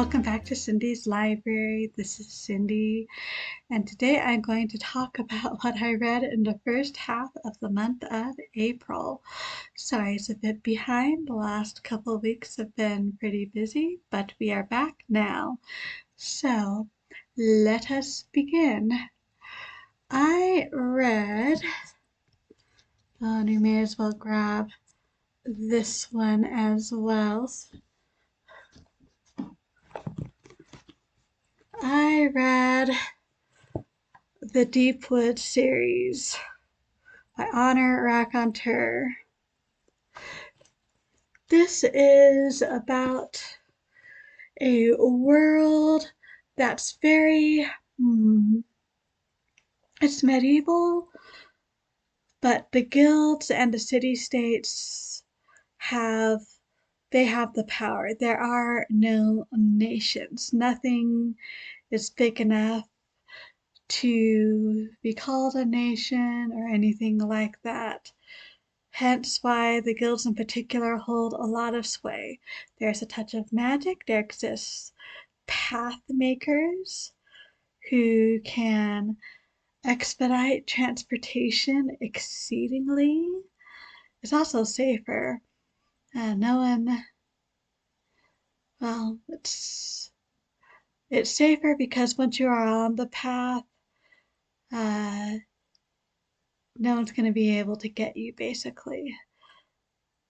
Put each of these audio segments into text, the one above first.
Welcome back to Cindy's Library. This is Cindy, and today I'm going to talk about what I read in the first half of the month of April. Sorry, it's a bit behind. The last couple of weeks have been pretty busy, but we are back now. So, let us begin. I read, and you may as well grab this one as well. I read the Deepwoods series by Raconteur. This is about a world that's very, it's medieval, but the guilds and the city-states have the power. There are no nations. Nothing is big enough to be called a nation or anything like that. Hence why the guilds in particular hold a lot of sway. There's a touch of magic. There exists path makers who can expedite transportation exceedingly. It's also safer. It's safer because once you are on the path, no one's going to be able to get you, basically.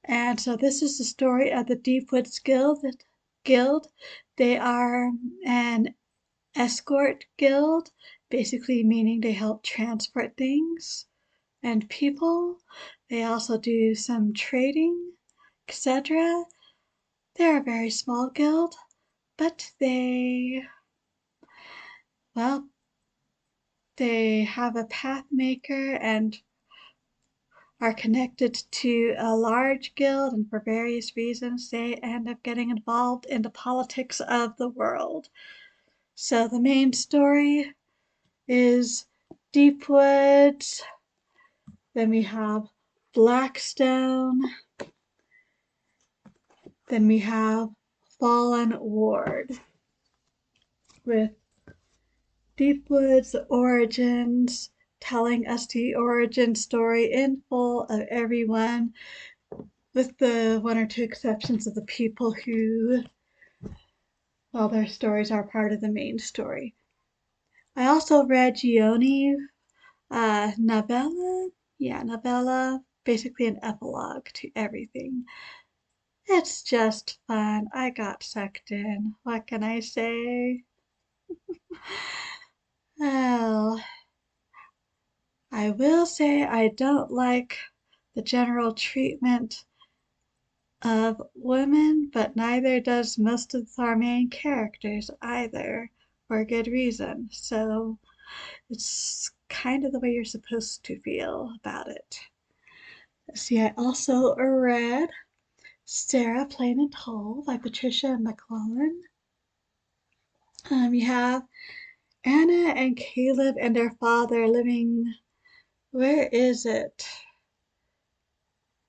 And so this is the story of the Deepwoods Guild. They are an escort guild, basically meaning they help transport things and people. They also do some trading, etc. They're a very small guild, but they have a path maker and are connected to a large guild, and for various reasons they end up getting involved in the politics of the world. So the main story is Deepwoods, then we have Blackstone, then we have Fallen Ward, with Deepwoods origins telling us the origin story in full of everyone, with the one or two exceptions of the people who, well, their stories are part of the main story. I also read Jioni novella, basically an epilogue to everything. It's just fun. I got sucked in. What can I say? Well, I will say I don't like the general treatment of women, but neither does most of our main characters either, for a good reason. So it's kind of the way you're supposed to feel about it. See, I also read Sarah, Plain and Tall by Patricia and MacLachlaw. You have Anna and Caleb and their father living, where is it?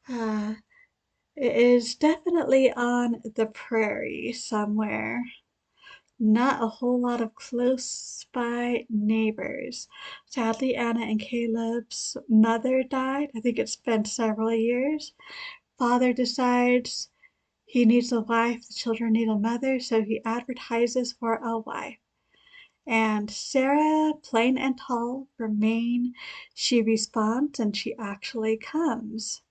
It is definitely on the prairie somewhere. Not a whole lot of close by neighbors. Sadly, Anna and Caleb's mother died. I think it's been several years. Father decides he needs a wife, the children need a mother, so he advertises for a wife. And Sarah, Plain and Tall from Maine, she responds and she actually comes.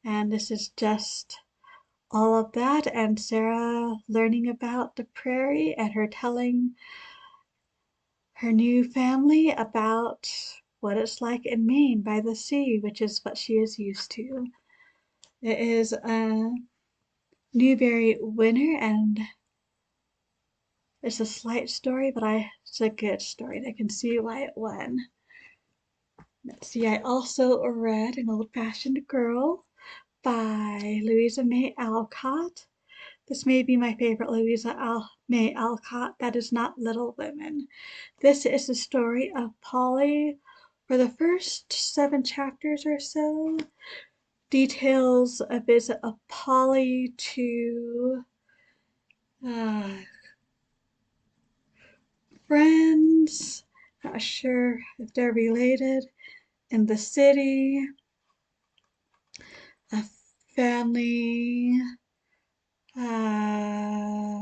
And this is just all of that, and Sarah learning about the prairie and her telling her new family about what it's like in Maine by the sea, which is what she is used to. It is a Newbery winner, and it's a slight story, but it's a good story, and I can see why it won. Let's see, I also read An Old-Fashioned Girl by Louisa May Alcott. This may be my favorite Louisa May Alcott. That is not Little Women. This is the story of Polly. For the first 7 chapters or so, details a visit of Polly to friends, not sure if they're related, in the city, a family, uh,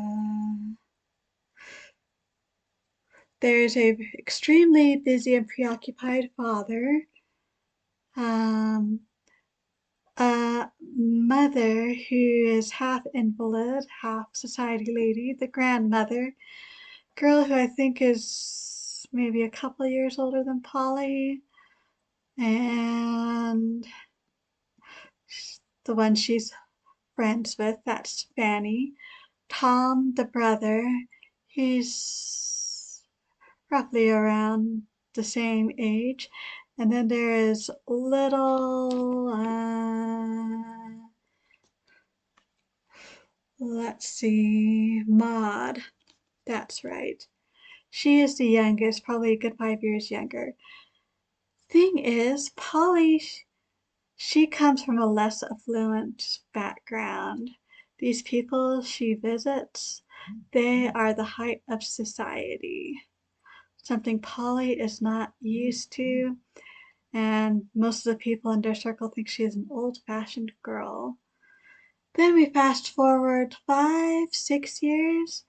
there's a extremely busy and preoccupied father, um, a mother who is half invalid, half society lady, the grandmother, girl who I think is maybe a couple years older than Polly, and the one she's friends with, that's Fanny. Tom, the brother, he's roughly around the same age. And then there is little, let's see, Maud. That's right. She is the youngest, probably a good 5 years younger. Thing is, Polly, she comes from a less affluent background. These people she visits, they are the height of society, something Polly is not used to, and most of the people in their circle think she is an old-fashioned girl. Then we fast forward 5, 6 years,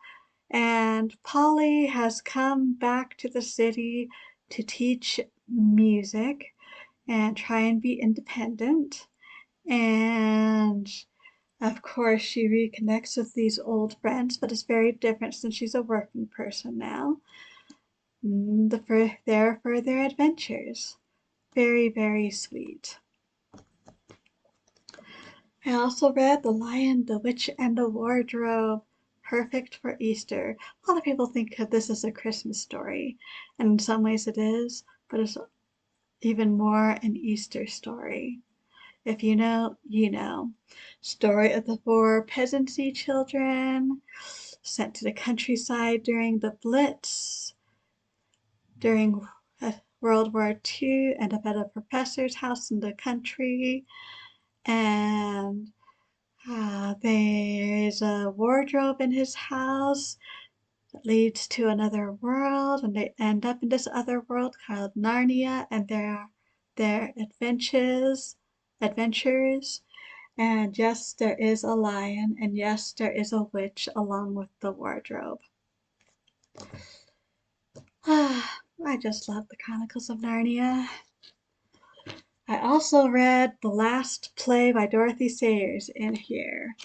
and Polly has come back to the city to teach music and try and be independent. And of course, she reconnects with these old friends, but it's very different since she's a working person now. There for their adventures. Very, very sweet. I also read The Lion, the Witch, and the Wardrobe. Perfect for Easter. A lot of people think of this as a Christmas story, and in some ways it is, but it's even more an Easter story. If you know, you know. Story of the 4 peasantry children sent to the countryside during the Blitz, during World War II, end up at a professor's house in the country, and there's a wardrobe in his house that leads to another world, and they end up in this other world called Narnia, and their adventures. And yes, there is a lion, and yes, there is a witch along with the wardrobe. I just love the Chronicles of Narnia. I also read the last play by Dorothy Sayers in here.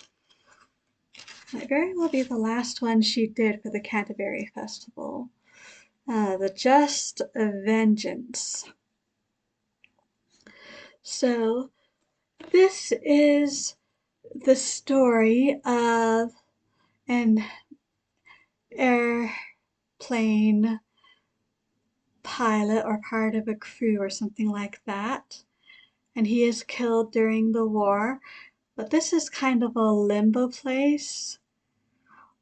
Might very well be the last one she did for the Canterbury Festival. The Just Vengeance. So this is the story of an airplane pilot or part of a crew or something like that, and he is killed during the war. But this is kind of a limbo place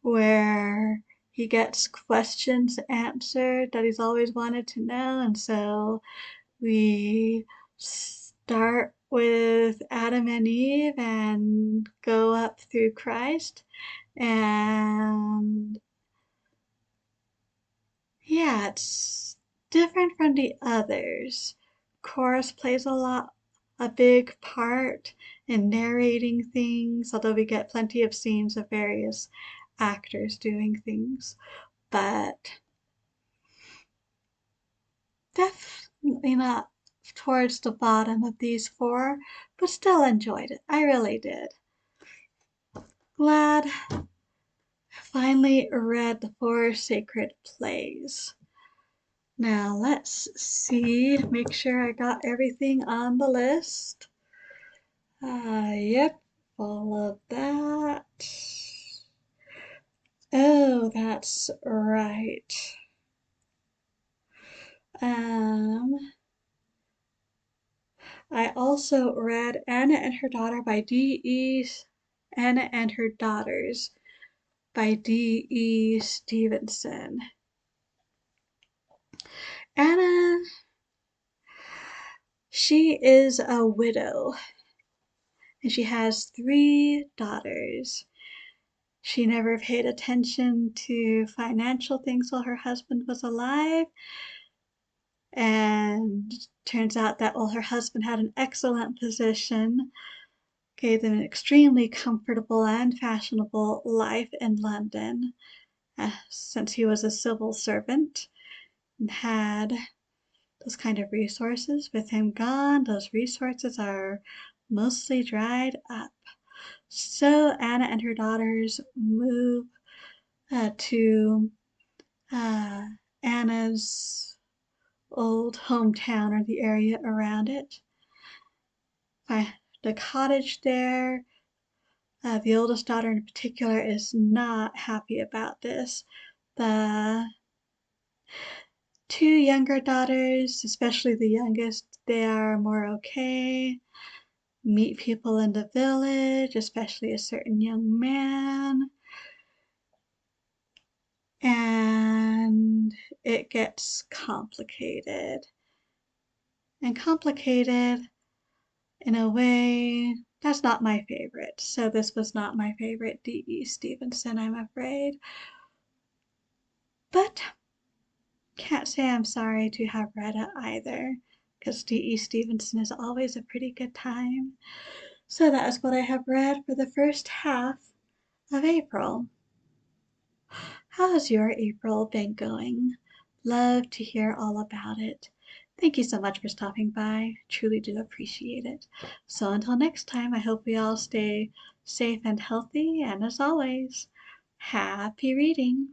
where he gets questions answered that he's always wanted to know, and so we start with Adam and Eve and go up through Christ, and yeah, it's different from the others. Chorus plays a big part in narrating things, although we get plenty of scenes of various actors doing things. But definitely not towards the bottom of these 4, but still enjoyed it. I really did. Glad I finally read the 4 sacred plays. Now let's see, make sure I got everything on the list. Yep, all of that. Oh, that's right. I also read Anna and Her Daughter by Anna and Her Daughters by D.E. Stevenson. Anna, she is a widow, and she has 3 daughters. She never paid attention to financial things while her husband was alive. And turns out that while her husband had an excellent position, gave them an extremely comfortable and fashionable life in London, since he was a civil servant and had those kind of resources. With him gone, those resources are mostly dried up. So Anna and her daughters move to Anna's old hometown or the area around it. The cottage there, the oldest daughter in particular is not happy about this. The two younger daughters, especially the youngest, they are more okay. Meet people in the village, especially a certain young man. And it gets complicated. And complicated in a way that's not my favorite. So this was not my favorite D.E. Stevenson, I'm afraid. But can't say I'm sorry to have read it either, because D.E. Stevenson is always a pretty good time. So that is what I have read for the first half of April. How has your April been going? Love to hear all about it. Thank you so much for stopping by. Truly do appreciate it. So until next time, I hope we all stay safe and healthy. And as always, happy reading.